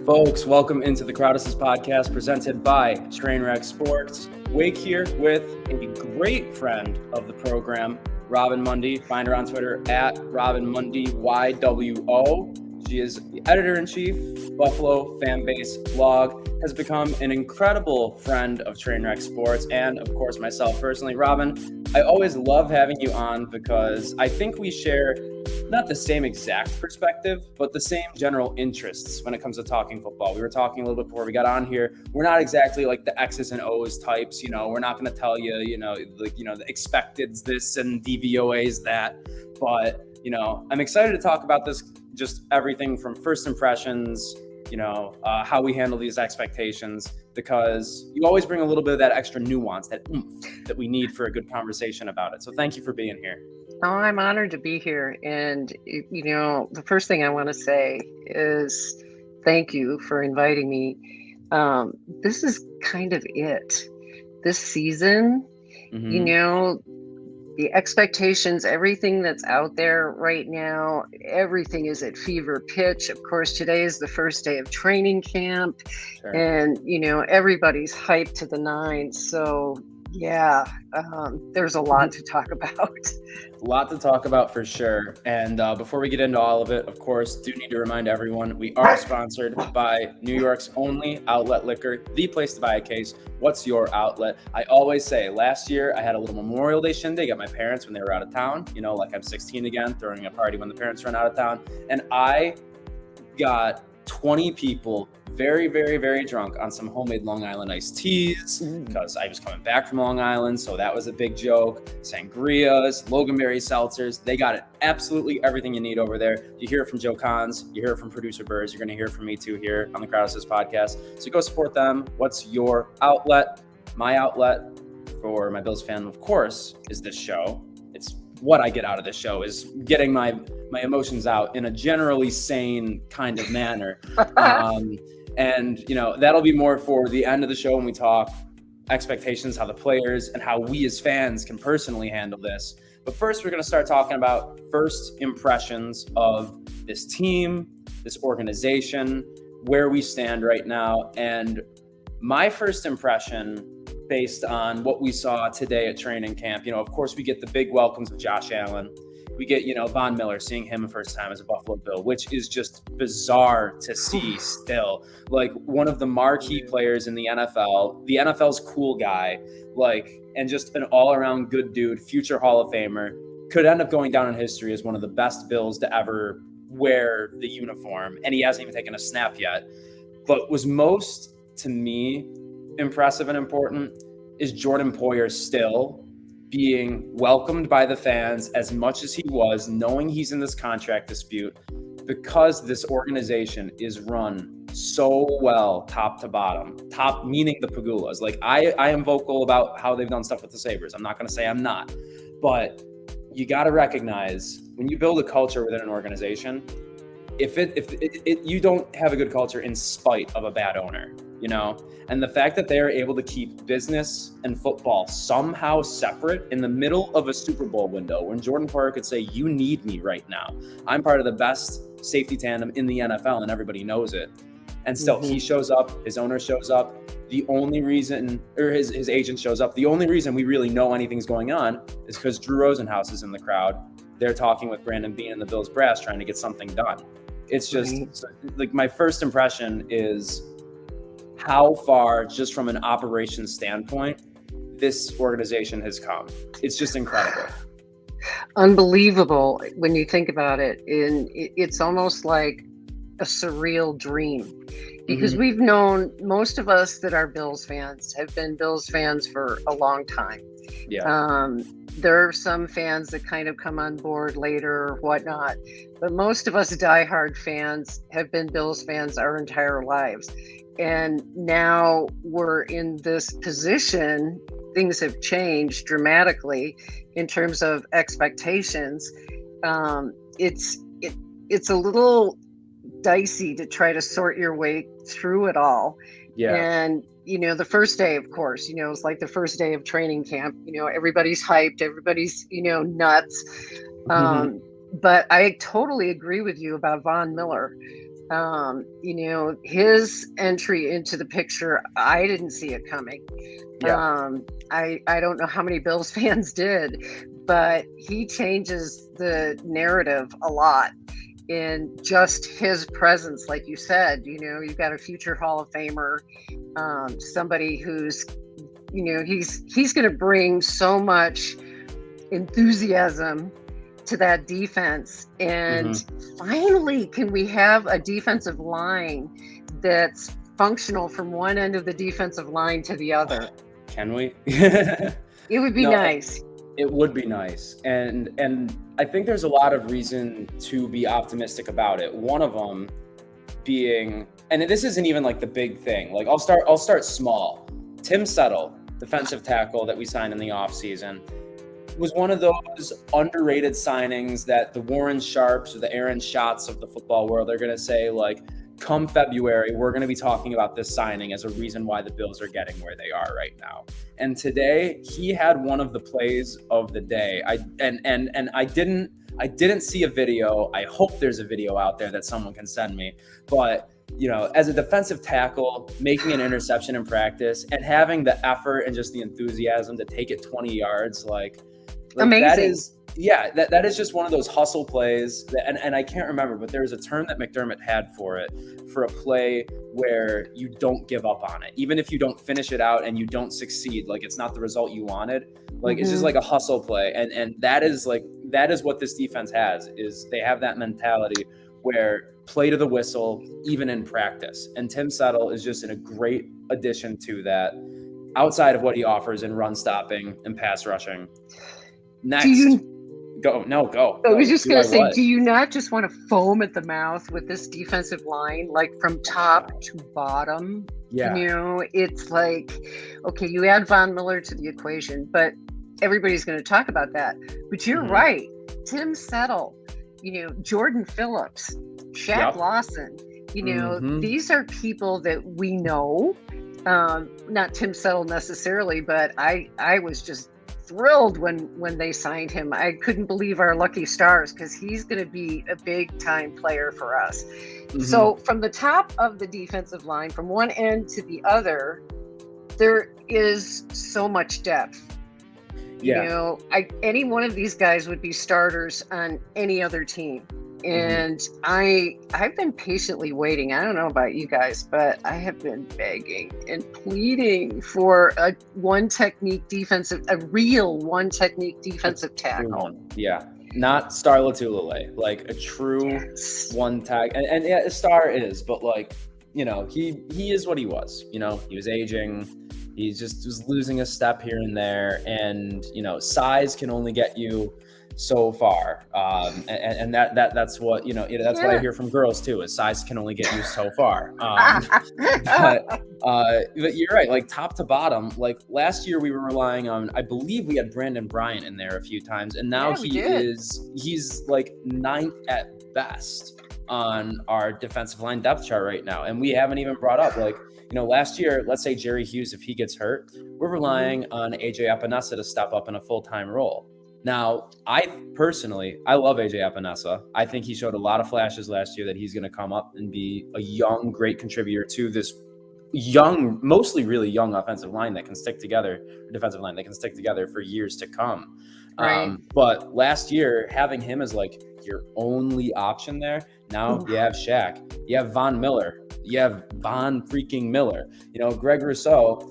Folks, welcome into the Crowdus podcast presented by Trainwreck Sports. Wake here with a great friend of the program, Robyn Mundy. Find her on Twitter at Robyn Mundy YWO. She is the editor-in-chief, Buffalo Fambase blog, has become an incredible friend of Trainwreck Sports, and of course myself personally. Robyn, I always love having you on because I think we share not the same exact perspective, but the same general interests when it comes to talking football. We were talking a little bit before we got on here. We're not exactly like the X's and O's types, we're not going to tell you, the expecteds this and DVOAs that, but, I'm excited to talk about this, just everything from first impressions, how we handle these expectations, because you always bring a little bit of that extra nuance, that oomph that we need for a good conversation about it. So thank you for being here. Oh, I'm honored to be here. And, the first thing I want to say is thank you for inviting me. This is kind of it. This season, the expectations, everything that's out there right now, everything is at fever pitch. Of course, today is the first day of training camp, sure. And, everybody's hyped to the nines. So, yeah, there's a lot to talk about. A lot to talk about for sure. And before we get into all of it, of course, do need to remind everyone, we are sponsored by New York's only outlet liquor, the place to buy a case. What's your outlet? I always say, last year I had a little Memorial Day shindig at my parents when they were out of town, like I'm 16 again, throwing a party when the parents run out of town. And I got 20 people very, very, very drunk on some homemade Long Island iced teas because I was coming back from Long Island. So that was a big joke. Sangrias, Loganberry seltzers. They got it. Absolutely everything you need over there. You hear it from Joe Cons. You hear it from producer Burrs. You're going to hear it from me too here on the Crowdus podcast. So go support them. What's your outlet? My outlet for my Bills fan, of course, is this show. It's what I get out of this show is getting my emotions out in a generally sane kind of manner. And, that'll be more for the end of the show when we talk expectations, how the players and how we as fans can personally handle this. But first, we're going to start talking about first impressions of this team, this organization, where we stand right now. And my first impression, based on what we saw today at training camp, of course, we get the big welcomes of Josh Allen. We get, Von Miller, seeing him the first time as a Buffalo Bill, which is just bizarre to see still. Like, one of the marquee players in the NFL, the NFL's cool guy, and just an all-around good dude, future Hall of Famer, could end up going down in history as one of the best Bills to ever wear the uniform. And he hasn't even taken a snap yet. But was most, to me, impressive and important is Jordan Poyer still being welcomed by the fans as much as he was, knowing he's in this contract dispute, because this organization is run so well top to bottom, top meaning the Pagulas. I am vocal about how they've done stuff with the Sabres. I'm not going to say I'm not, but you got to recognize when you build a culture within an organization, if you don't have a good culture in spite of a bad owner, and the fact that they are able to keep business and football somehow separate in the middle of a Super Bowl window, when Jordan Poyer could say, you need me right now. I'm part of the best safety tandem in the NFL and everybody knows it. And still he shows up, his owner shows up. The only reason, or his agent shows up, the only reason we really know anything's going on is because Drew Rosenhaus is in the crowd. They're talking with Brandon Beane and the Bills brass trying to get something done. It's just my first impression is how far, just from an operations standpoint, this organization has come. It's just incredible. Unbelievable when you think about it. And it's almost like a surreal dream, because we've known, most of us that are Bills fans have been Bills fans for a long time. Yeah. There are some fans that kind of come on board later or whatnot, but most of us diehard fans have been Bills fans our entire lives. And now we're in this position. Things have changed dramatically in terms of expectations. It's a little dicey to try to sort your way through it all. Yeah. And the first day, of course, it's like the first day of training camp. Everybody's hyped, everybody's nuts. But I totally agree with you about Von Miller. His entry into the picture, I didn't see it coming. Yeah. I don't know how many Bills fans did, but he changes the narrative a lot in just his presence. Like you said, you've got a future Hall of Famer, somebody who's, he's going to bring so much enthusiasm to that defense. And finally, can we have a defensive line that's functional from one end of the defensive line to the other? Can we? It would be nice. It would be nice. And I think there's a lot of reason to be optimistic about it. One of them being, and this isn't even like the big thing. Like I'll start small. Tim Settle, defensive tackle that we signed in the offseason, was one of those underrated signings that the Warren Sharps or the Aaron Schatz of the football world are going to say, like, come February, we're going to be talking about this signing as a reason why the Bills are getting where they are right now. And today he had one of the plays of the day. I didn't see a video. I hope there's a video out there that someone can send me. But, as a defensive tackle, making an interception in practice and having the effort and just the enthusiasm to take it 20 yards, like amazing. That is just one of those hustle plays and I can't remember, but there was a term that McDermott had for it, for a play where you don't give up on it. Even if you don't finish it out and you don't succeed, like it's not the result you wanted. Like it's just like a hustle play. And that is what this defense has, is they have that mentality where play to the whistle, even in practice. And Tim Settle is just a great addition to that, outside of what he offers in run stopping and pass rushing. Next. Go. I was just going to say, do you not just want to foam at the mouth with this defensive line, like from top to bottom? Yeah. It's like, okay, you add Von Miller to the equation, but everybody's going to talk about that. But you're right. Tim Settle, Jordan Phillips, Shaq Lawson, these are people that we know. Not Tim Settle necessarily, but I was just thrilled when they signed him. I couldn't believe our lucky stars, because he's going to be a big time player for us. So from the top of the defensive line, from one end to the other, there is so much depth. Any one of these guys would be starters on any other team. And I've been patiently waiting. I don't know about you guys, but I have been begging and pleading for a real one technique defensive tackle. Yeah. Not Star Latulele, like a true one tag. And yeah, Star is, but like, he is what he was. He was aging. He just was losing a step here and there. And, size can only get you so far. And that's what, that's what I hear from girls too, is size can only get you so far. But you're right, like top to bottom, like last year we were relying on, I believe we had Brandon Bryant in there a few times, and now he's like 9th at best on our defensive line depth chart right now. And we haven't even brought up, like, last year, let's say Jerry Hughes, if he gets hurt, we're relying on AJ Epinesa to step up in a full-time role. Now, I love AJ Epinesa. I think he showed a lot of flashes last year that he's going to come up and be a young, great contributor to this mostly really young defensive line that can stick together for years to come. Right. But last year, having him as like your only option there, now you have Shaq, you have Von Miller, you have Von freaking Miller, Greg Rousseau.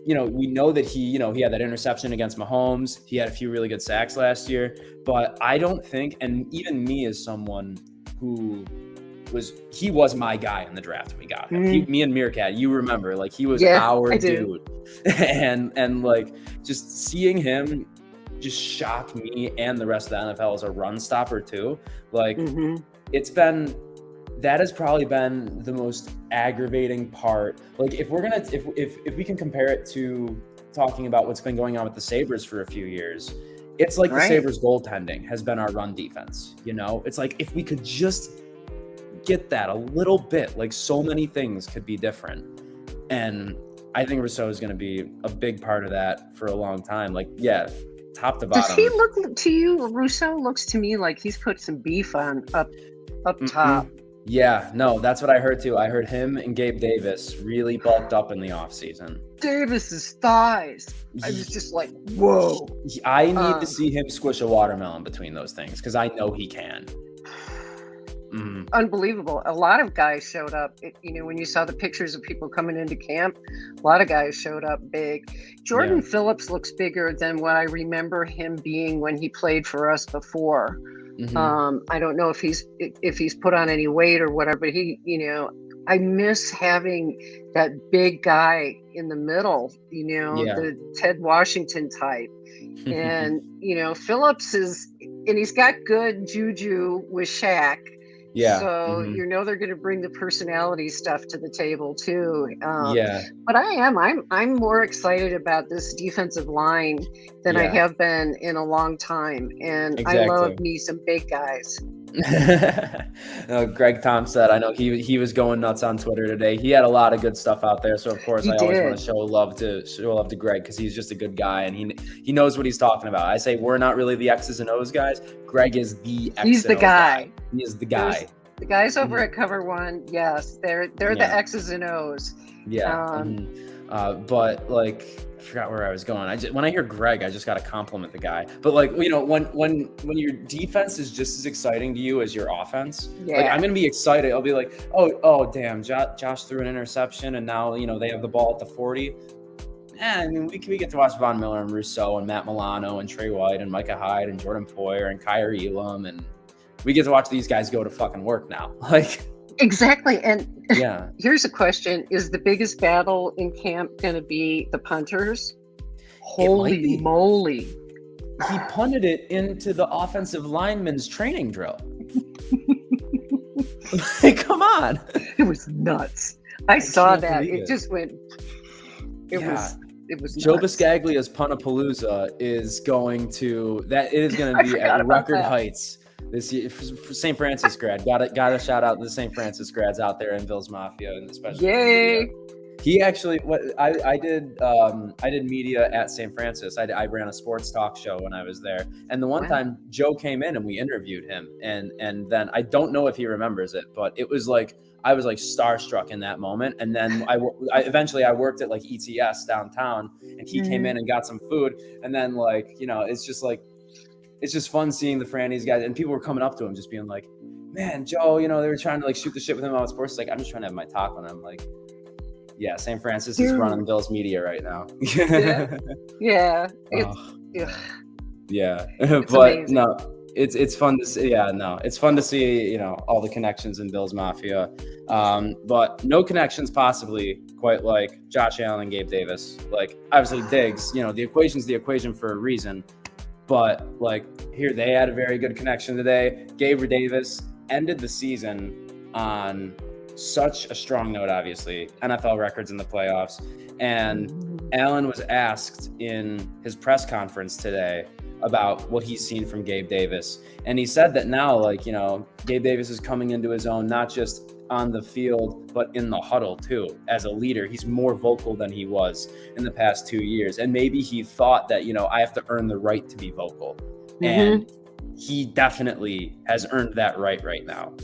We know that he had that interception against Mahomes. He had a few really good sacks last year, but I don't think, and even me as someone who he was my guy in the draft when we got him. Me and Meerkat, you remember, like he was our dude. and like just seeing him just shock me and the rest of the NFL as a run stopper too. Like that has probably been the most aggravating part. Like if we can compare it to talking about what's been going on with the Sabres for a few years, it's like the Sabres goaltending has been our run defense. It's like if we could just get that a little bit, like so many things could be different. And I think Rousseau is going to be a big part of that for a long time. Like, top to bottom. Does he look to you? Rousseau looks to me like he's put some beef on up top. Yeah, no, that's what I heard too. I heard him and Gabe Davis really bulked up in the offseason. Davis's thighs. I was just like, whoa. I need to see him squish a watermelon between those things because I know he can. Unbelievable. A lot of guys showed up. When you saw the pictures of people coming into camp, a lot of guys showed up big. Jordan Phillips looks bigger than what I remember him being when he played for us before. I don't know if he's put on any weight or whatever, but I miss having that big guy in the middle, the Ted Washington type. And, Phillips and he's got good juju with Shaq. Yeah. So they're going to bring the personality stuff to the table too. But I'm more excited about this defensive line than I have been in a long time, and I love me some big guys. Greg Tom said, I know he was going nuts on Twitter today. He had a lot of good stuff out there, so of course I always want to show love to Greg because he's just a good guy and he knows what he's talking about. I say we're not really the X's and O's guys. Greg is the X. He's the guy. He is the guy. The guys over at Cover One, yes, they're the X's and O's. But like, I forgot where I was going. When I hear Greg, I just got to compliment the guy. But like, when your defense is just as exciting to you as your offense, like I'm gonna be excited. I'll be like, oh damn, Josh threw an interception, and now they have the ball at the 40. I mean, we get to watch Von Miller and Rousseau and Matt Milano and Trey White and Micah Hyde and Jordan Poyer and Kyrie Elam, and we get to watch these guys go to fucking work now. Like. Exactly. And here's a question. Is the biggest battle in camp going to be the punters? Holy moly. He punted it into the offensive lineman's training drill. Come on. It was nuts. I saw that. It just went. It was Joe nuts. Biscaglia's Puntapalooza is going to be at record heights. This year, St. Francis grad, gotta shout out the St. Francis grads out there in Bills Mafia, and especially. Yay! He actually, I did media at St. Francis. I ran a sports talk show when I was there, and the one time Joe came in and we interviewed him, and then I don't know if he remembers it, but it was like I was like starstruck in that moment. And then I eventually worked at like ETS downtown, and he came in and got some food, and then it's just fun seeing the Franny's guys, and people were coming up to him just being like, man, Joe, they were trying to like shoot the shit with him about sports. Like, I'm just trying to have my talk on him. Like, yeah, St. Francis is running Bill's media right now. Yeah. But amazing. No, it's fun to see. Yeah, no, it's fun to see, all the connections in Bill's Mafia. But no connections possibly quite like Josh Allen and Gabe Davis. Like, obviously Diggs, the equation's the equation for a reason. But like here, they had a very good connection today. Gabe Davis ended the season on such a strong note, obviously, NFL records in the playoffs. And Allen was asked in his press conference today about what he's seen from Gabe Davis. And he said that now, Gabe Davis is coming into his own, not just on the field, but in the huddle too. As a leader, he's more vocal than he was in the past 2 years. And maybe he thought that, I have to earn the right to be vocal. And he definitely has earned that right now.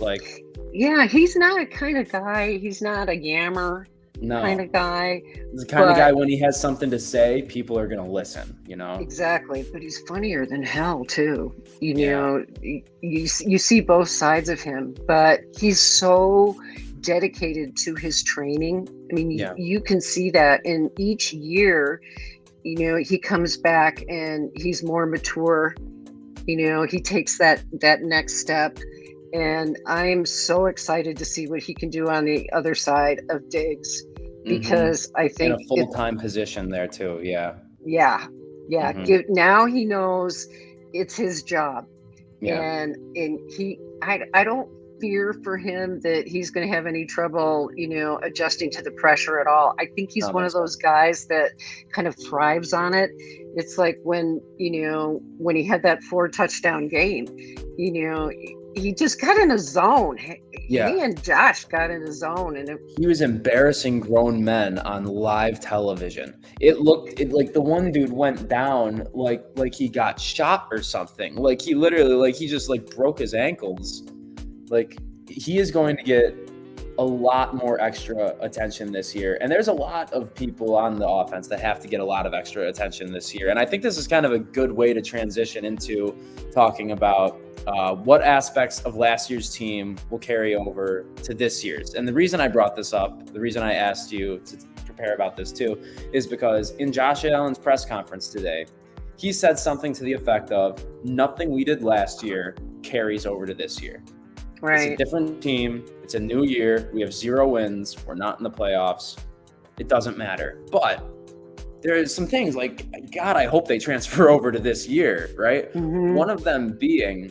Yeah, he's not a kind of guy. He's not a yammer kind of guy. He's the kind of guy when he has something to say, people are going to listen, Exactly. But he's funnier than hell too. You see both sides of him, but he's so dedicated to his training. I mean, you can see that in each year, he comes back and he's more mature. He takes that next step. And I'm so excited to see what he can do on the other side of Diggs, because I think in a full-time position there too. Yeah. Now he knows it's his job, and I don't fear for him that he's going to have any trouble, adjusting to the pressure at all. I think he's one of those guys that kind of thrives on it. It's like when he had that 4 touchdown game, he just got in a zone. He and Josh got in a zone, and he was embarrassing grown men on live television. It looked like the one dude went down like he got shot or something. Like he literally, he just broke his ankles. Like he is going to get a lot more extra attention this year. And there's a lot of people on the offense that have to get a lot of extra attention this year. And I think this is kind of a good way to transition into talking about what aspects of last year's team will carry over to this year's. And the reason I brought this up, the reason I asked you to prepare about this too, is because in Josh Allen's press conference today, he said something to the effect of, nothing we did last year carries over to this year. Right. It's a different team. It's a new year. We have 0 wins. We're not in the playoffs. It doesn't matter. But there's some things like, God, I hope they transfer over to this year, right? Mm-hmm. One of them being,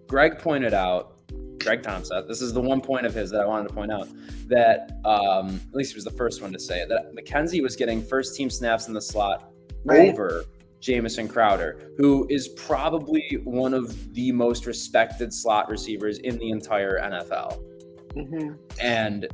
Greg Thompson, this is the one point of his that I wanted to point out, that at least he was the first one to say it, that McKenzie was getting first team snaps in the slot over Jamison Crowder, who is probably one of the most respected slot receivers in the entire NFL. Mm-hmm. And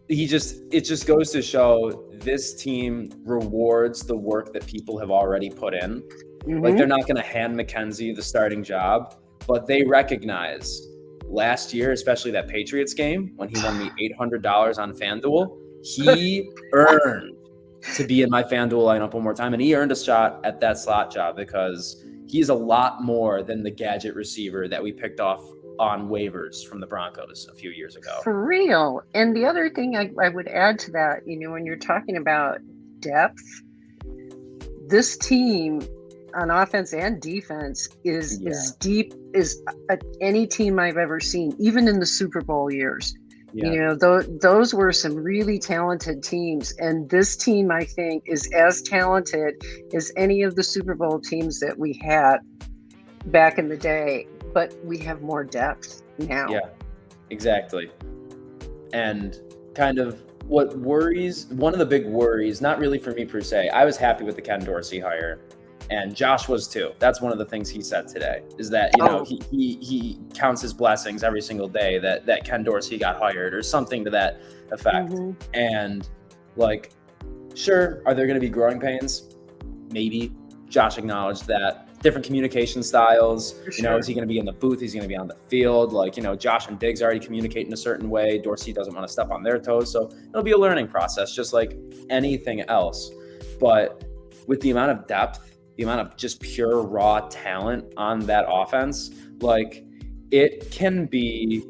it just goes to show this team rewards the work that people have already put in. Mm-hmm. Like, they're not going to hand McKenzie the starting job, but they recognize last year, especially that Patriots game when he won me $800 on FanDuel, he earned to be in my FanDuel lineup one more time. And he earned a shot at that slot job because he's a lot more than the gadget receiver that we picked off on waivers from the Broncos a few years ago. For real. And the other thing I would add to that, when you're talking about depth, this team on offense and defense is as deep as any team I've ever seen, even in the Super Bowl years. Yeah. Those were some really talented teams. And this team, I think, is as talented as any of the Super Bowl teams that we had back in the day. But we have more depth now. Yeah, exactly. And kind of one of the big worries, not really for me per se, I was happy with the Ken Dorsey hire. And Josh was too. That's one of the things he said today, is that, he counts his blessings every single day that Ken Dorsey got hired or something to that effect. Mm-hmm. And like, sure, are there going to be growing pains? Maybe. Josh acknowledged that. Different communication styles. Sure. Is he going to be in the booth? Is he going to be on the field? Like, Josh and Diggs already communicate in a certain way. Dorsey doesn't want to step on their toes. So it'll be a learning process, just like anything else. But with the amount of depth, the amount of just pure raw talent on that offense, like, it can be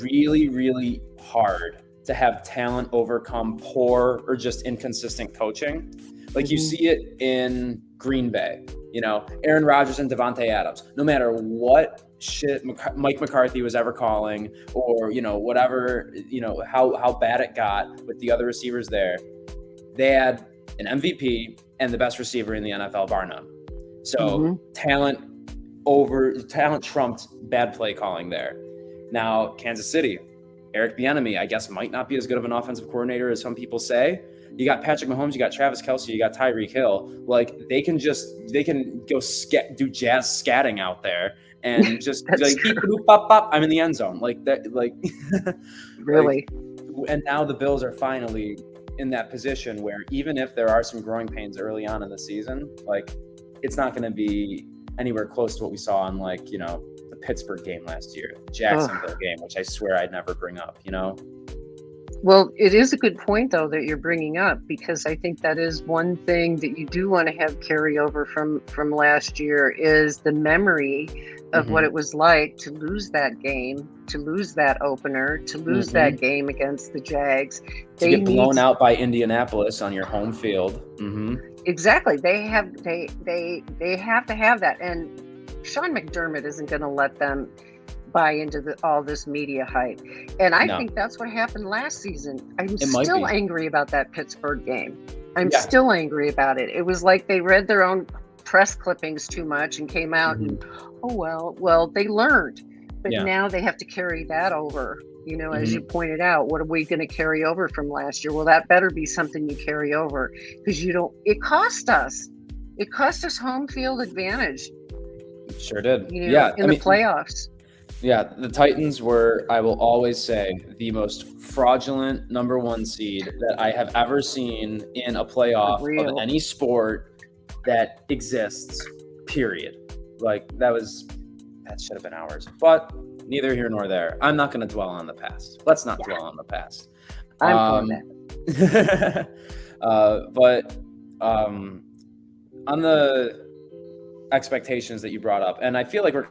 really, really hard to have talent overcome poor or just inconsistent coaching. Like, you see it in Green Bay, Aaron Rodgers and Devontae Adams. No matter what shit Mike McCarthy was ever calling, or, whatever, how bad it got with the other receivers there, they had an MVP and the best receiver in the NFL, bar none. So talent trumped bad play calling there. Now, Kansas City, Eric Bieniemy, I guess, might not be as good of an offensive coordinator as some people say. You got Patrick Mahomes, you got Travis Kelce, you got Tyreek Hill. Like, they can go do jazz scatting out there and just like beep, boop, pop, pop. I'm in the end zone, like that. Like, really. And now the Bills are finally in that position where even if there are some growing pains early on in the season, like, it's not going to be anywhere close to what we saw in, like, the Pittsburgh game last year, the Jacksonville game, which I swear I'd never bring up. Well, it is a good point, though, that you're bringing up, because I think that is one thing that you do want to have carry over from last year is the memory of what it was like to lose that game, to lose that opener, to lose that game against the Jags. To get blown out by Indianapolis on your home field. Exactly. They have to have that. And Sean McDermott isn't going to let them buy into all this media hype. And I think that's what happened last season. I'm still angry about that Pittsburgh game. I'm still angry about it. It was like they read their own press clippings too much and came out and, well, they learned. But now they have to carry that over. As you pointed out, what are we going to carry over from last year? Well, that better be something you carry over, because it cost us. It cost us home field advantage. It sure did. In the playoffs. Yeah, the Titans were, I will always say, the most fraudulent number 1 seed that I have ever seen in a playoff of any sport that exists, period. Like, that was that should have been ours. But neither here nor there. I'm not going to dwell on the past. Let's not dwell on the past. I'm for that. But on the expectations that you brought up, and I feel like we're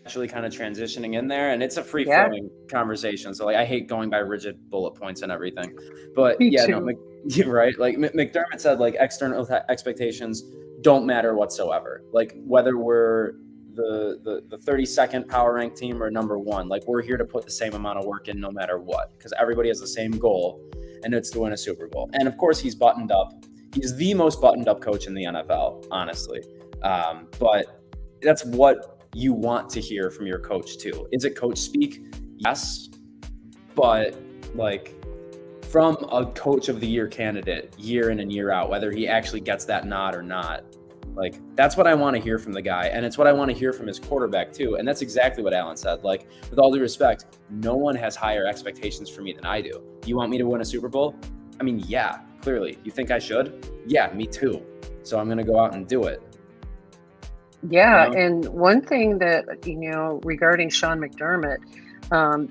actually kind of transitioning in there, and it's a free-flowing conversation. So like, I hate going by rigid bullet points and everything. But Me yeah, too. no, you're right. Like McDermott said, like external expectations don't matter whatsoever. Like whether we're the 32nd power ranked team or number one, like we're here to put the same amount of work in no matter what, because everybody has the same goal, and it's to win a Super Bowl. And of course, he's buttoned up. He's the most buttoned up coach in the NFL, honestly. But that's what you want to hear from your coach too. Is it coach speak? Yes. But like from a coach of the year candidate year in and year out, whether he actually gets that nod or not, like that's what I want to hear from the guy. And it's what I want to hear from his quarterback too. And that's exactly what Alan said. Like, with all due respect, no one has higher expectations for me than I do. You want me to win a Super Bowl? I mean, yeah, clearly. You think I should? Yeah, me too. So I'm going to go out and do it. Yeah, and one thing that, regarding Sean McDermott,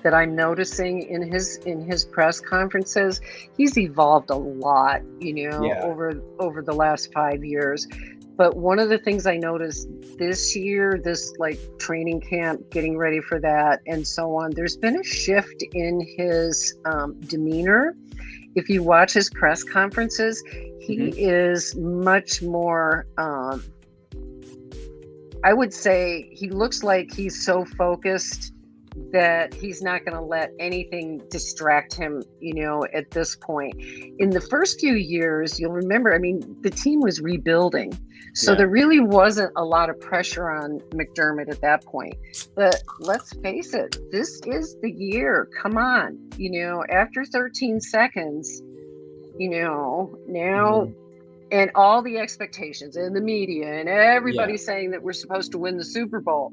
that I'm noticing in his press conferences, he's evolved a lot, over the last 5 years. But one of the things I noticed this year, this like training camp, getting ready for that and so on, there's been a shift in his demeanor. If you watch his press conferences, he is much more, I would say he looks like he's so focused that he's not going to let anything distract him, at this point. In the first few years, you'll remember, the team was rebuilding. So there really wasn't a lot of pressure on McDermott at that point. But let's face it, this is the year. Come on. After 13 seconds, now and all the expectations and the media and everybody saying that we're supposed to win the Super Bowl.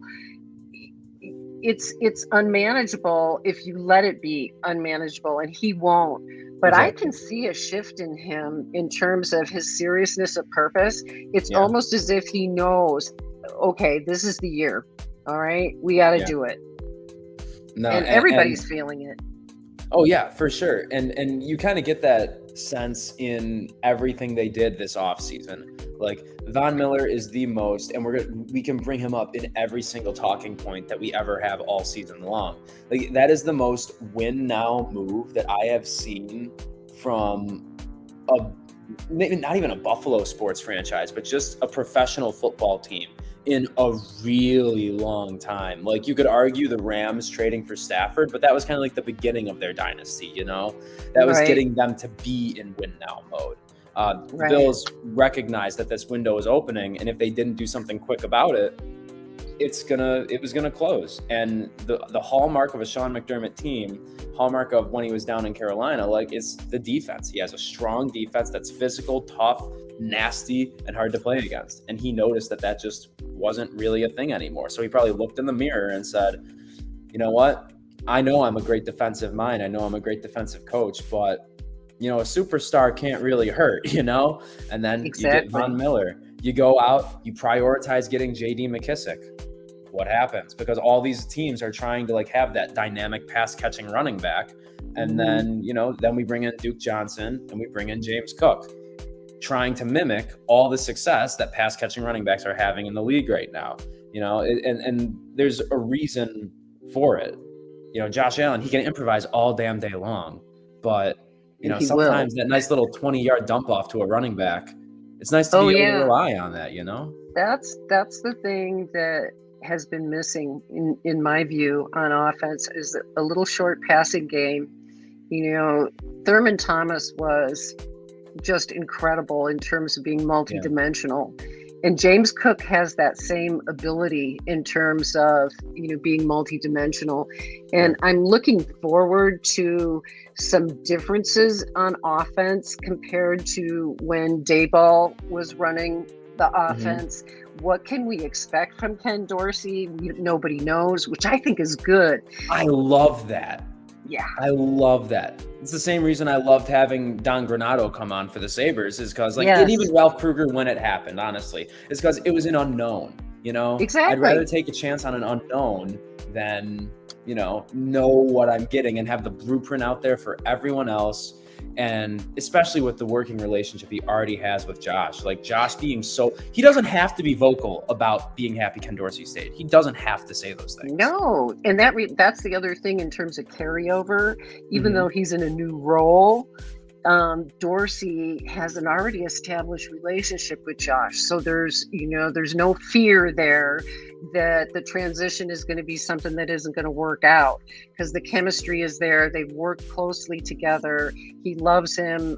It's unmanageable if you let it be unmanageable, and he won't. But exactly. I can see a shift in him in terms of his seriousness of purpose. It's almost as if he knows, okay, this is the year. All right, we got to do it. No, and everybody's feeling it. Oh yeah, for sure. And you kind of get that sense in everything they did this offseason. Like, Von Miller is the most, and we can bring him up in every single talking point that we ever have all season long. Like, that is the most win now move that I have seen from maybe not even a Buffalo sports franchise, but just a professional football team in a really long time. Like, you could argue the Rams trading for Stafford, but that was kind of like the beginning of their dynasty, That was getting them to be in win now mode. The Bills recognized that this window was opening, and if they didn't do something quick about it, it was gonna close. And the hallmark of a Sean McDermott team, hallmark of when he was down in Carolina, like, is the defense. He has a strong defense that's physical, tough, nasty, and hard to play against. And he noticed that just wasn't really a thing anymore. So he probably looked in the mirror and said, you know what? I know I'm a great defensive mind. I know I'm a great defensive coach, but a superstar can't really hurt, And then you get Von Miller. You go out, you prioritize getting J.D. McKissick. What happens? Because all these teams are trying to have that dynamic pass-catching running back. And then, then we bring in Duke Johnson and we bring in James Cook, trying to mimic all the success that pass-catching running backs are having in the league right now. And there's a reason for it. Josh Allen, he can improvise all damn day long, but sometimes that nice little 20-yard dump off to a running back, it's nice to be able to rely on that, That's the thing that has been missing in my view on offense, is a little short passing game. Thurman Thomas was just incredible in terms of being multidimensional. And James Cook has that same ability in terms of, being multidimensional. And I'm looking forward to some differences on offense compared to when Daboll was running the offense. What can we expect from Ken Dorsey? Nobody knows, which I think is good. I love that. Yeah. I love that. It's the same reason I loved having Don Granato come on for the Sabres, is because and even Ralph Kruger when it happened, honestly, is because it was an unknown. You know, I'd Exactly. rather take a chance on an unknown than, know what I'm getting and have the blueprint out there for everyone else. And especially with the working relationship he already has with Josh, like Josh being he doesn't have to be vocal about being happy Ken Dorsey stayed. He doesn't have to say those things. No, and that's the other thing in terms of carryover. Even Mhm. though he's in a new role, Dorsey has an already established relationship with Josh, so there's no fear there that the transition is going to be something that isn't going to work out, because the chemistry is there. They've worked closely together. He loves him.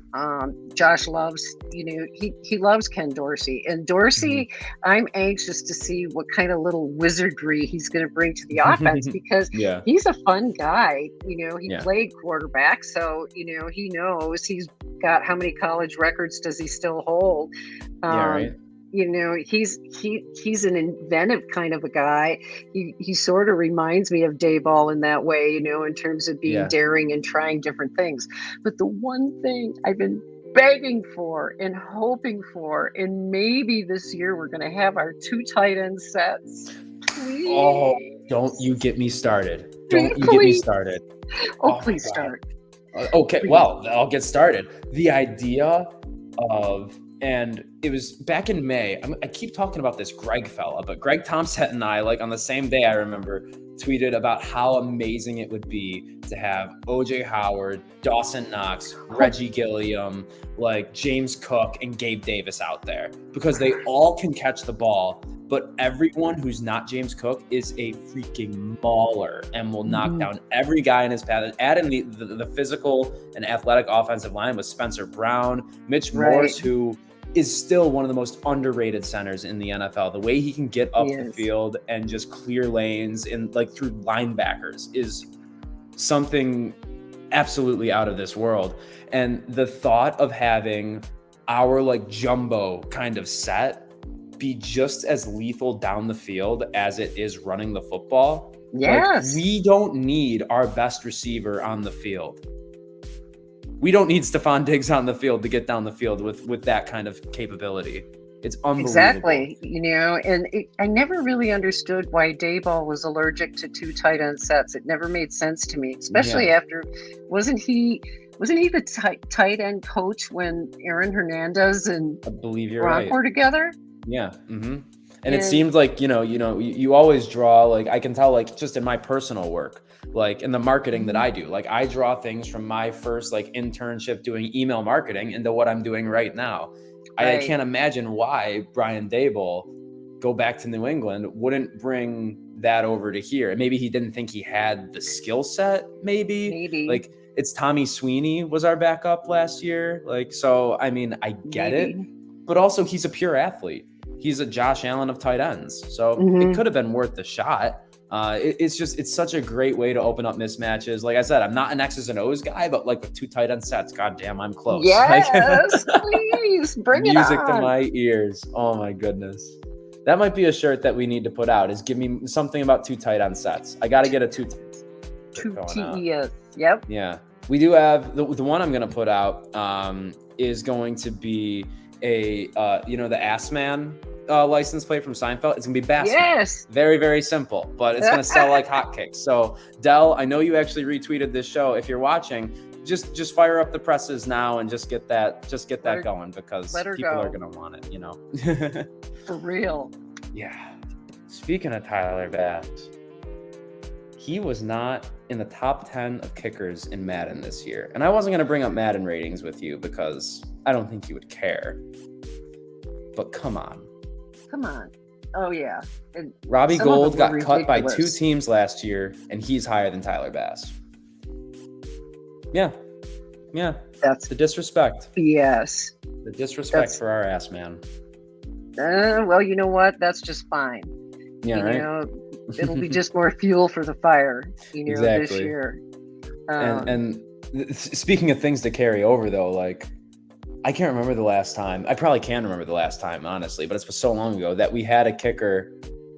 Josh loves, he loves Ken Dorsey, and Dorsey. I'm anxious to see what kind of little wizardry he's going to bring to the offense, because Yeah. he's a fun guy. He Yeah. played quarterback, so he knows. He's got, how many college records does he still hold? Yeah, right. He's an inventive kind of a guy. He sort of reminds me of Dayball in that way, in terms of being Yeah. daring and trying different things. But the one thing I've been begging for and hoping for, and maybe this year we're going to have our 2 tight end sets. Please. Oh, don't you get me started. Don't you get me started. Oh, please start. Okay, Please. well, I'll get started. The idea of, and it was back in May, I keep talking about this Greg fella, but Greg Thompson and I, like on the same day, I remember, tweeted about how amazing it would be to have OJ Howard, Dawson Knox, Reggie Gilliam, like James Cook and Gabe Davis out there, because they all can catch the ball. But everyone who's not James Cook is a freaking mauler and will knock down every guy in his path. Add in the physical and athletic offensive line with Spencer Brown, Mitch Morse, who is still one of the most underrated centers in the NFL. The way he can get up the field and just clear lanes and like through linebackers is something absolutely out of this world. And the thought of having our like jumbo kind of set be just as lethal down the field as it is running the football. Yes. Like, we don't need our best receiver on the field. We don't need Stephon Diggs on the field to get down the field with that kind of capability. It's unbelievable. Exactly. I never really understood why Dayball was allergic to 2 tight end sets. It never made sense to me, especially after, wasn't he the tight end coach when Aaron Hernandez and I believe you're Gronk right. were together? Yeah. Mm-hmm. And it seemed like, you always draw, like, I can tell, like, just in my personal work, like in the marketing that I do, like I draw things from my first like internship doing email marketing into what I'm doing right now. Right. I can't imagine why Brian Daboll, go back to New England, wouldn't bring that over to here. And maybe he didn't think he had the skill set, maybe. Like, it's Tommy Sweeney was our backup last year. Like, so, I mean, I get it, but also he's a pure athlete. He's a Josh Allen of tight ends. So it could have been worth the shot. It's such a great way to open up mismatches. Like I said, I'm not an X's and O's guy, but like with 2 tight end sets, goddamn, I'm close. Yes, please bring it on. Music to my ears. Oh my goodness. That might be a shirt that we need to put out, is give me something about 2 tight end sets. I got to get a 2 TES. Yep. Yeah. We do have the one I'm going to put out is going to be a, the Ass Man license plate from Seinfeld. It's gonna be Bassman. Yes. Very, very simple, but it's gonna sell like hotcakes. So Dell, I know you actually retweeted this show. If you're watching, just fire up the presses now and just get that going, because people are gonna want it, For real. Yeah. Speaking of Tyler Bass, he was not in the top 10 of kickers in Madden this year. And I wasn't gonna bring up Madden ratings with you because I don't think you would care. But come on. Oh, yeah. Robbie Gould got cut by 2 teams last year, and he's higher than Tyler Bass. Yeah. That's the disrespect. Yes. The disrespect for our ass man. Well, you know what? That's just fine. Yeah, right? It'll be just more fuel for the fire, exactly. This year. And speaking of things to carry over, though, like, I can't remember the last time. I probably can remember the last time, honestly, but it's so long ago that we had a kicker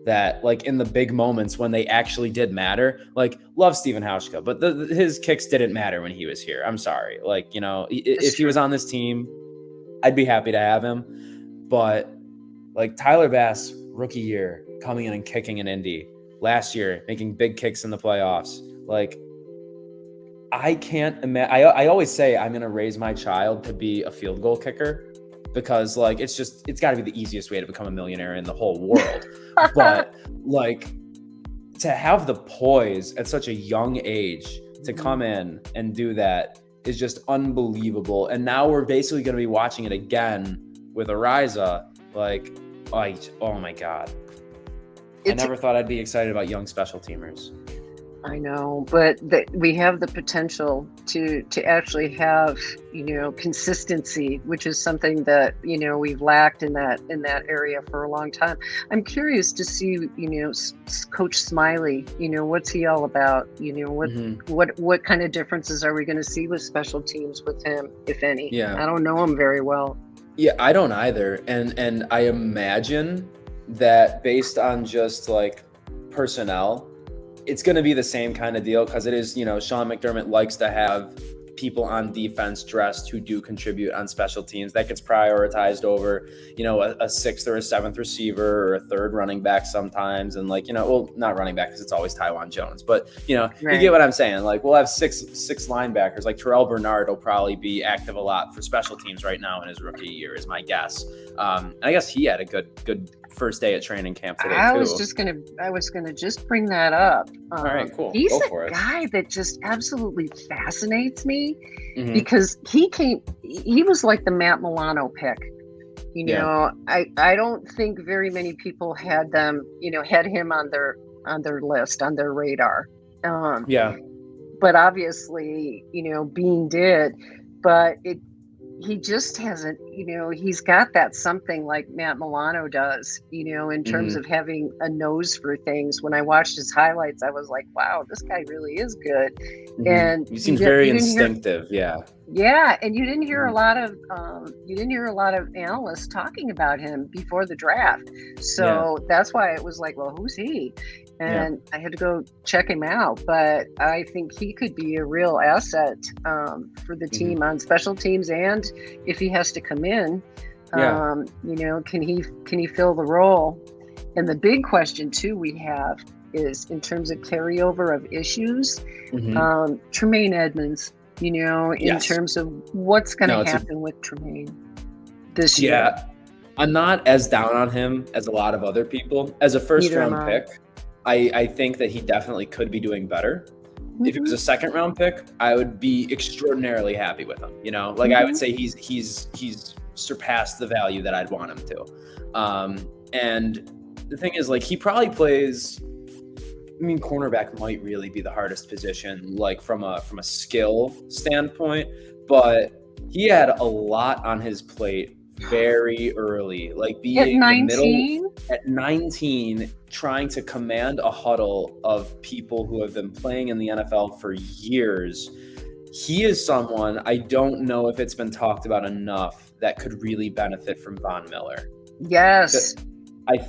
that, like, in the big moments when they actually did matter, like, love Steven Hauschka, but his kicks didn't matter when he was here. I'm sorry. Like, if he was on this team, I'd be happy to have him. But, like, Tyler Bass, rookie year, coming in and kicking an Indy. Last year, making big kicks in the playoffs. Like, I can't imagine. I always say I'm going to raise my child to be a field goal kicker because, like, it's got to be the easiest way to become a millionaire in the whole world. But, like, to have the poise at such a young age to come in and do that is just unbelievable. And now we're basically going to be watching it again with Ariza. Like, oh my God. I never thought I'd be excited about young special teamers. I know, but we have the potential to actually have, consistency, which is something that, we've lacked in that area for a long time. I'm curious to see, Coach Smiley, what's he all about? What kind of differences are we going to see with special teams with him, if any? Yeah. I don't know him very well. Yeah, I don't either. And I imagine that based on just like personnel, it's going to be the same kind of deal because it is, Sean McDermott likes to have people on defense dressed who do contribute on special teams. That gets prioritized over, a sixth or a seventh receiver or a third running back sometimes. And not running back because it's always Tywan Jones, but Right. You get what I'm saying? Like we'll have six linebackers. Like Terrell Bernard will probably be active a lot for special teams right now in his rookie year is my guess. And I guess he had a good first day at training camp today I too. was gonna just bring that up. All right, cool. He's Go a for it. guy that just absolutely fascinates me Mhm. because he was like the Matt Milano pick. I don't think very many people had him on their list, on their radar. Yeah. But obviously, Bean did, but he just hasn't, he's got that something like Matt Milano does, in terms of having a nose for things. When I watched his highlights, I was like, wow, this guy really is good. Mm-hmm. And he seems very instinctive. Yeah. And you didn't hear a lot of analysts talking about him before the draft. So that's why it was like, well, who's he? And I had to go check him out, but I think he could be a real asset for the team on special teams, and if he has to come in, can he fill the role? And the big question too we have is in terms of carryover of issues, Tremaine Edmonds. In terms of what's going to happen with Tremaine this year. Yeah, I'm not as down on him as a lot of other people. As a first-round pick, I think that he definitely could be doing better. If it was a second-round pick, I would be extraordinarily happy with him. I would say he's surpassed the value that I'd want him to. And the thing is, like, he probably plays. I mean, cornerback might really be the hardest position, like from a skill standpoint, but he had a lot on his plate very early, like being in the middle at 19, trying to command a huddle of people who have been playing in the NFL for years. He is someone I don't know if it's been talked about enough that could really benefit from Von Miller. Yes.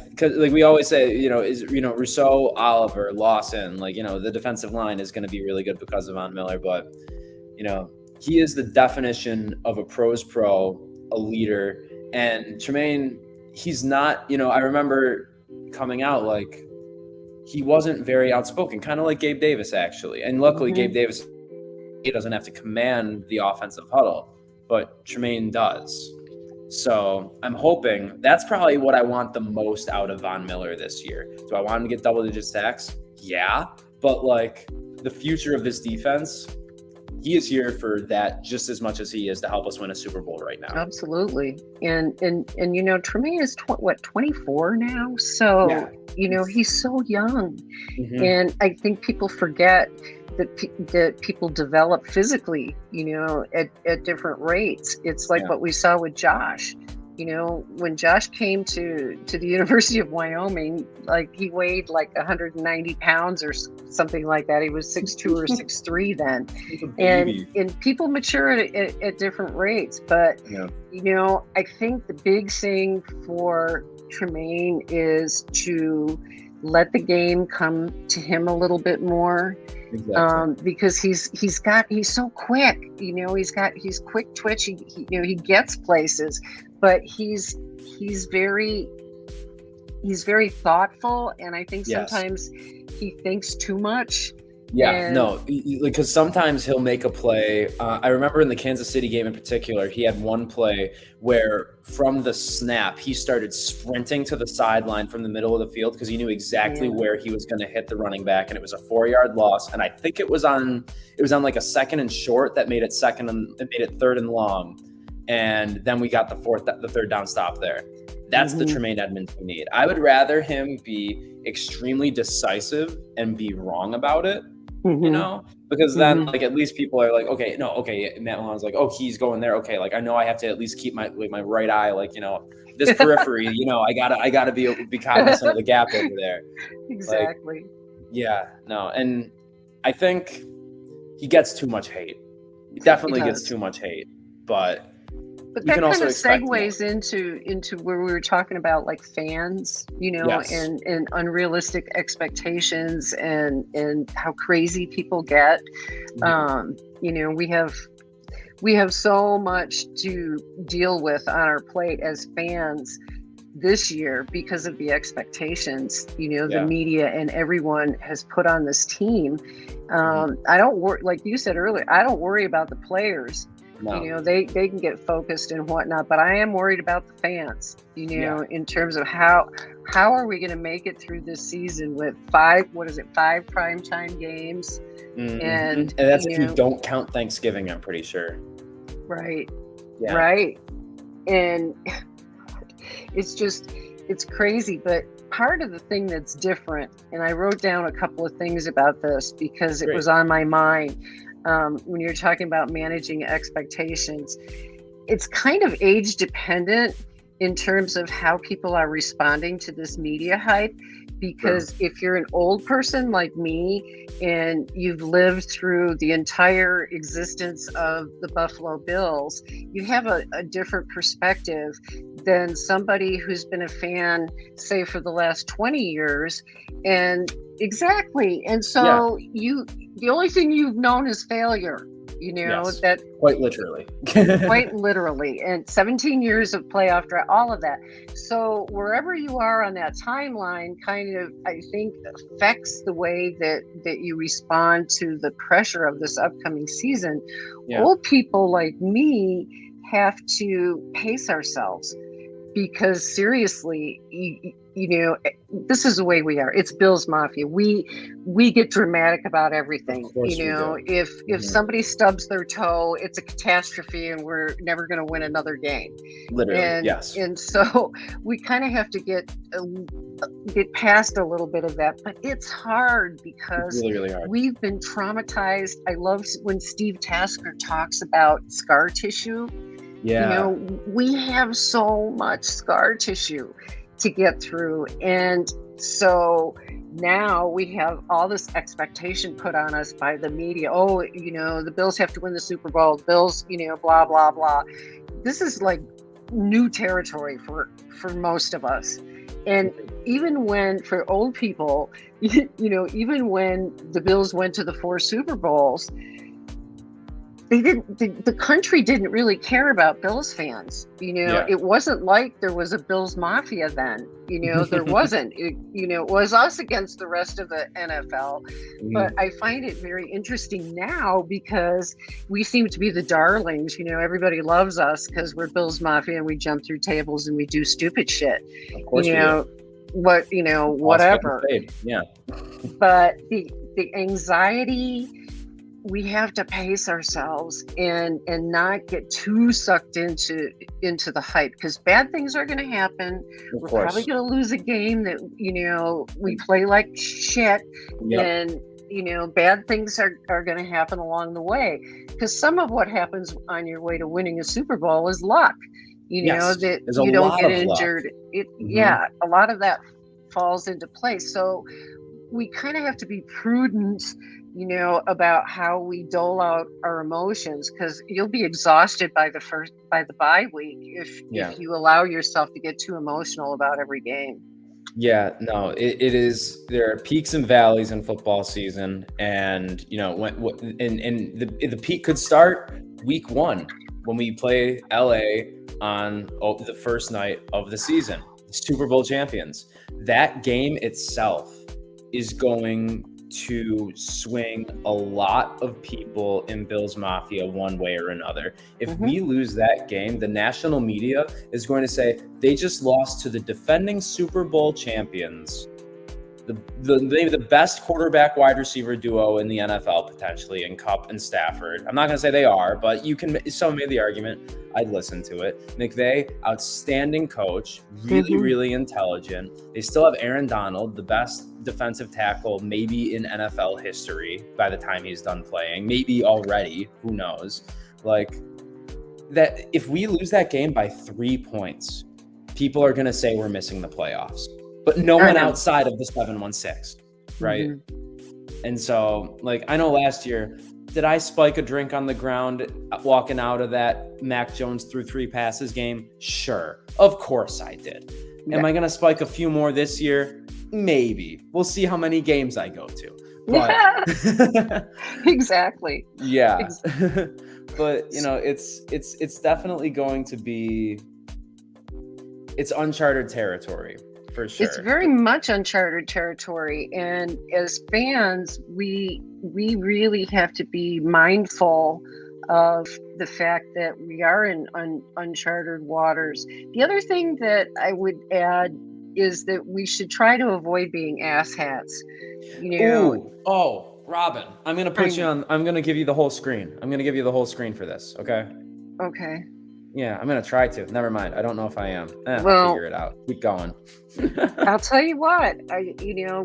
Because like we always say, Rousseau, Oliver, Lawson, the defensive line is going to be really good because of Von Miller, but he is the definition of a pro's pro, a leader. And Tremaine, he's not, I remember coming out like he wasn't very outspoken, kind of like Gabe Davis actually. And luckily Gabe Davis, he doesn't have to command the offensive huddle, but Tremaine does. So I'm hoping that's probably what I want the most out of Von Miller this year. Do I want him to get double-digit sacks? Yeah, but like the future of this defense, he is here for that just as much as he is to help us win a Super Bowl right now. Absolutely, and Tremaine is 24 now, so he's so young, and I think people forget that people develop physically, at different rates. It's like what we saw with Josh. When Josh came to the University of Wyoming, like he weighed like 190 pounds or something like that. He was 6'2" or 6'3" then. And people mature at different rates. But, I think the big thing for Tremaine is to let the game come to him a little bit more. Exactly. Because he's so quick, he's quick twitch. He gets places, but he's he's very thoughtful, and I think Yes. sometimes he thinks too much. Yeah, And no, because sometimes he'll make a play. I remember in the Kansas City game in particular, he had one play where from the snap, he started sprinting to the sideline from the middle of the field because he knew exactly Yeah. where he was going to hit the running back, and it was a 4-yard loss. And I think it was on like a 2nd and short that made it made it 3rd and long, and then we got the 3rd down stop there. That's the Tremaine Edmonds we need. I would rather him be extremely decisive and be wrong about it. You know, because then like at least people are like, okay, Matt Milane's like, oh, he's going there. Okay, like I know I have to at least keep my right eye, like, you know, this periphery, you know, I gotta be cognizant of the gap over there. Exactly. Like, yeah, no, and I think he gets too much hate. He definitely gets too much hate, but that kind of segues into where we were talking about like fans, you know, Yes. and unrealistic expectations and how crazy people get. You know, we have so much to deal with on our plate as fans this year because of the expectations, you know, the media and everyone has put on this team. I don't worry, like you said earlier, I don't worry about the players. No. You know, they can get focused and whatnot, but I am worried about the fans, you know, in terms of how are we going to make it through this season with 5 primetime games? And that's if you don't count Thanksgiving, I'm pretty sure. Right. Yeah. Right. And it's crazy, but part of the thing that's different, and I wrote down a couple of things about this because it was on my mind. When you're talking about managing expectations, it's kind of age dependent in terms of how people are responding to this media hype. Because if you're an old person like me and you've lived through the entire existence of the Buffalo Bills, you have a different perspective than somebody who's been a fan, say, for the last 20 years. And so the only thing you've known is failure, you know, that quite literally, and 17 years of playoff draft, all of that. So wherever you are on that timeline kind of, I think, affects the way that you respond to the pressure of this upcoming season. Old people like me have to pace ourselves because seriously, you know, this is the way we are. It's Bills Mafia. We get dramatic about everything. You know, if somebody stubs their toe, it's a catastrophe and we're never going to win another game. Literally, And so we kind of have to get past a little bit of that. But it's hard because really hard. We've been traumatized. I love when Steve Tasker talks about scar tissue. You know, we have so much scar tissue to get through. And so now we have all this expectation put on us by the media. Oh, you know, the Bills have to win the Super Bowl. Bills, you know, blah, blah, blah. This is like new territory for most of us. And even when, for old people, you know, even when the Bills went to the 4 Super Bowls, the country didn't really care about Bills fans. You know, it wasn't like there was a Bills Mafia then. You know, there wasn't. It was us against the rest of the NFL. But I find it very interesting now because we seem to be the darlings. You know, everybody loves us because we're Bills Mafia and we jump through tables and we do stupid shit. Of course, whatever. Yeah. But the anxiety, we have to pace ourselves and not get too sucked into the hype because bad things are going to happen. We're probably going to lose a game that, you know, we play like shit. And, you know, bad things are going to happen along the way because some of what happens on your way to winning a Super Bowl is luck. You know, that you don't get injured. A lot of that falls into place. So we kind of have to be prudent, you know, about how we dole out our emotions because you'll be exhausted by the bye week if you allow yourself to get too emotional about every game. Yeah, no, it is. There are peaks and valleys in football season, and you know, the peak could start week 1 when we play LA on the first night of the season. Super Bowl champions. That game itself is going to swing a lot of people in Bills Mafia one way or another. If we lose that game, the national media is going to say they just lost to the defending Super Bowl champions, the best quarterback wide receiver duo in the NFL, potentially, in Kupp and Stafford. I'm not going to say they are, but someone made the argument. I'd listen to it. McVay, outstanding coach, really intelligent. They still have Aaron Donald, the best defensive tackle maybe in NFL history by the time he's done playing, maybe already, who knows. Like, that if we lose that game by 3 points, people are going to say we're missing the playoffs. But no one outside of the 716, right? And so, like, I know last year, did I spike a drink on the ground walking out of that Mac Jones threw 3 passes game? Sure. Of course I did. Am I going to spike a few more this year? Maybe. We'll see how many games I go to. But exactly. Yeah. But, you know, it's definitely going to be, it's uncharted territory. For sure. It's very much uncharted territory, and as fans, we really have to be mindful of the fact that we are in uncharted waters. The other thing that I would add is that we should try to avoid being asshats. You know. Ooh. Oh, Robyn, I'm gonna put you on. I'm gonna give you the whole screen. I'm gonna give you the whole screen for this. Okay. Okay. Yeah, I'm going to try to. Never mind. I don't know if I am. Well, I'll figure it out. Keep going. I'll tell you what,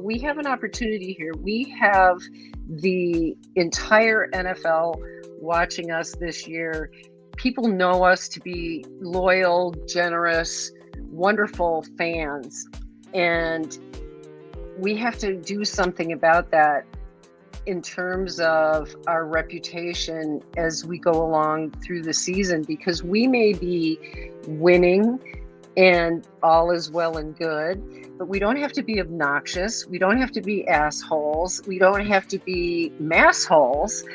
we have an opportunity here. We have the entire NFL watching us this year. People know us to be loyal, generous, wonderful fans. And we have to do something about that in terms of our reputation as we go along through the season, because we may be winning and all is well and good, but we don't have to be obnoxious. We don't have to be assholes. We don't have to be massholes.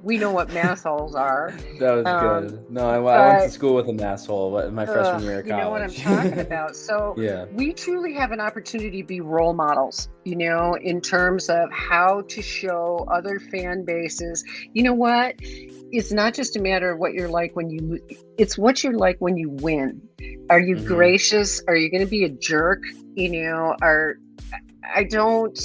We know what massholes are. That was good. No, I went to school with an asshole in my freshman year of college. You know what I'm talking about. So yeah. We truly have an opportunity to be role models, in terms of how to show other fan bases. You know what? It's not just a matter of what you're like when you, it's what you're like when you win. Are you gracious? Are you going to be a jerk? I don't,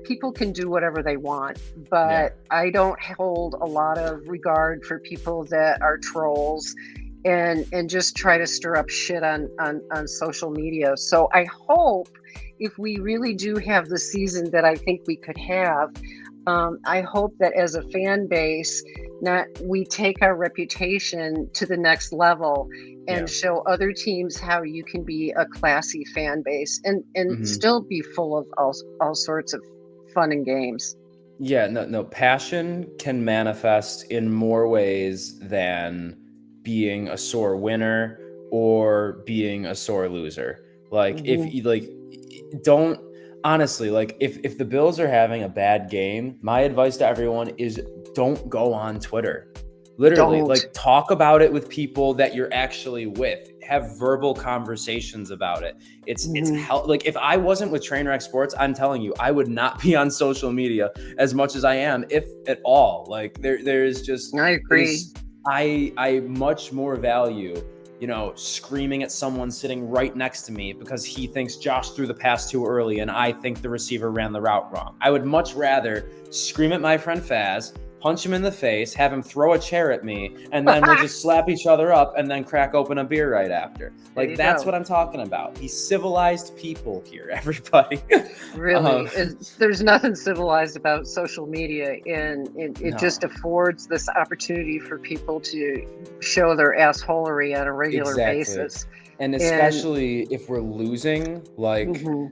people can do whatever they want, but I don't hold a lot of regard for people that are trolls and just try to stir up shit on social media. So I hope if we really do have the season that I think we could have, I hope that as a fan base, we take our reputation to the next level and show other teams how you can be a classy fan base and still be full of all sorts of fun and games. Yeah, no, passion can manifest in more ways than being a sore winner or being a sore loser. Like if you don't honestly, like if the Bills are having a bad game, my advice to everyone is don't go on Twitter. Literally, like talk about it with people that you're actually with. Have verbal conversations about it. It's like if I wasn't with Trainwreck Sports, I'm telling you, I would not be on social media as much as I am, if at all. Like there's just I agree. I much more value, screaming at someone sitting right next to me because he thinks Josh threw the pass too early and I think the receiver ran the route wrong. I would much rather scream at my friend Faz, punch him in the face, have him throw a chair at me, and then we'll just slap each other up and then crack open a beer right after. Like, that's what I'm talking about. He's civilized people here, everybody. Really. There's nothing civilized about social media, and it just affords this opportunity for people to show their assholery on a regular basis. And especially if we're losing,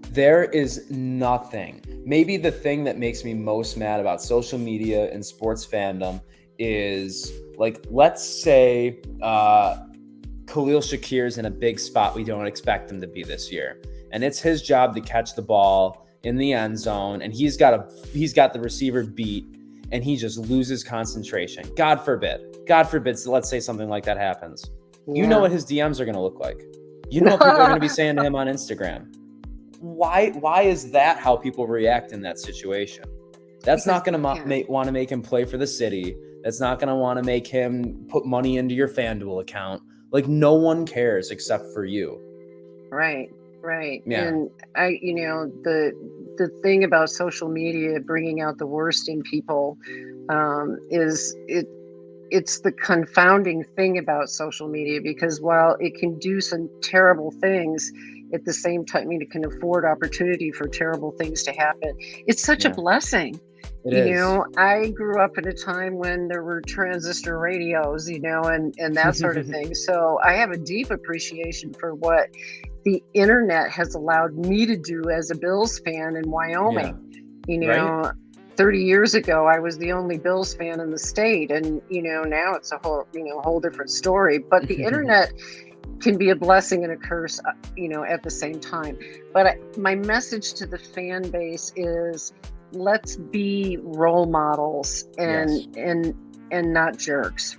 there is nothing. Maybe the thing that makes me most mad about social media and sports fandom is, like, let's say Khalil Shakir's in a big spot we don't expect him to be this year. And it's his job to catch the ball in the end zone, and he's got the receiver beat, and he just loses concentration. God forbid, let's say something like that happens. You know what his DMs are going to look like. You know what people are going to be saying to him on Instagram? Why is that how people react in that situation? That's not going to want to make him play for the city. That's not going to want to make him put money into your FanDuel account. Like, no one cares except for you. Right. Yeah. And the thing about social media bringing out the worst in people is it's the confounding thing about social media, because while it can do some terrible things, at the same time, it can afford opportunity for terrible things to happen. It's such a blessing. It is. I grew up at a time when there were transistor radios, and that sort of thing. So I have a deep appreciation for what the internet has allowed me to do as a Bills fan in Wyoming. Right? 30 years ago, I was the only Bills fan in the state, and now it's a whole different story. But the internet can be a blessing and a curse, at the same time. But my message to the fan base is, let's be role models and not jerks.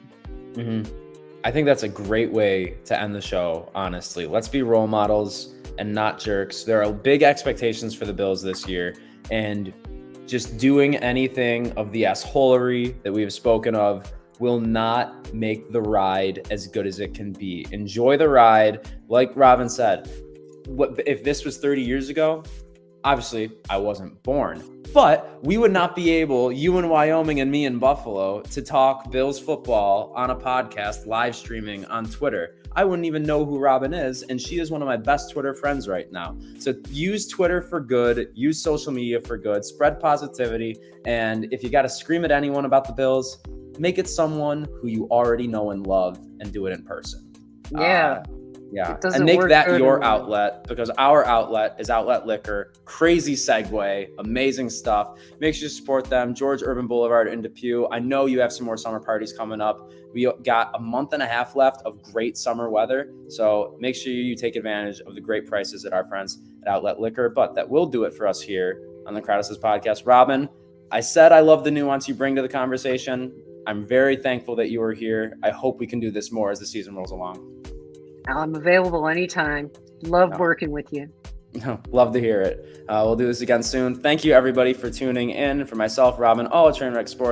I think that's a great way to end the show, honestly. Let's be role models and not jerks. There are big expectations for the Bills this year, and just doing anything of the assholery that we have spoken of will not make the ride as good as it can be. Enjoy the ride. Like Robyn said, if this was 30 years ago, obviously I wasn't born, but we would not be able, you in Wyoming and me in Buffalo, to talk Bills football on a podcast, live streaming on Twitter. I wouldn't even know who Robyn is, and she is one of my best Twitter friends right now. So use Twitter for good, use social media for good, spread positivity, and if you got to scream at anyone about the Bills, make it someone who you already know and love, and do it in person. Yeah. And make that your outlet, because our outlet is Outlet Liquor. Crazy segue, amazing stuff. Make sure you support them. George Urban Boulevard in Depew. I know you have some more summer parties coming up. We got a month and a half left of great summer weather, so make sure you take advantage of the great prices at our friends at Outlet Liquor. But that will do it for us here on the Crowdless podcast. Robyn, I said I love the nuance you bring to the conversation. I'm very thankful that you are here. I hope we can do this more as the season rolls along. I'm available anytime. Love working with you. Love to hear it. We'll do this again soon. Thank you, everybody, for tuning in. For myself, Robyn, all at Trainwreck Sports.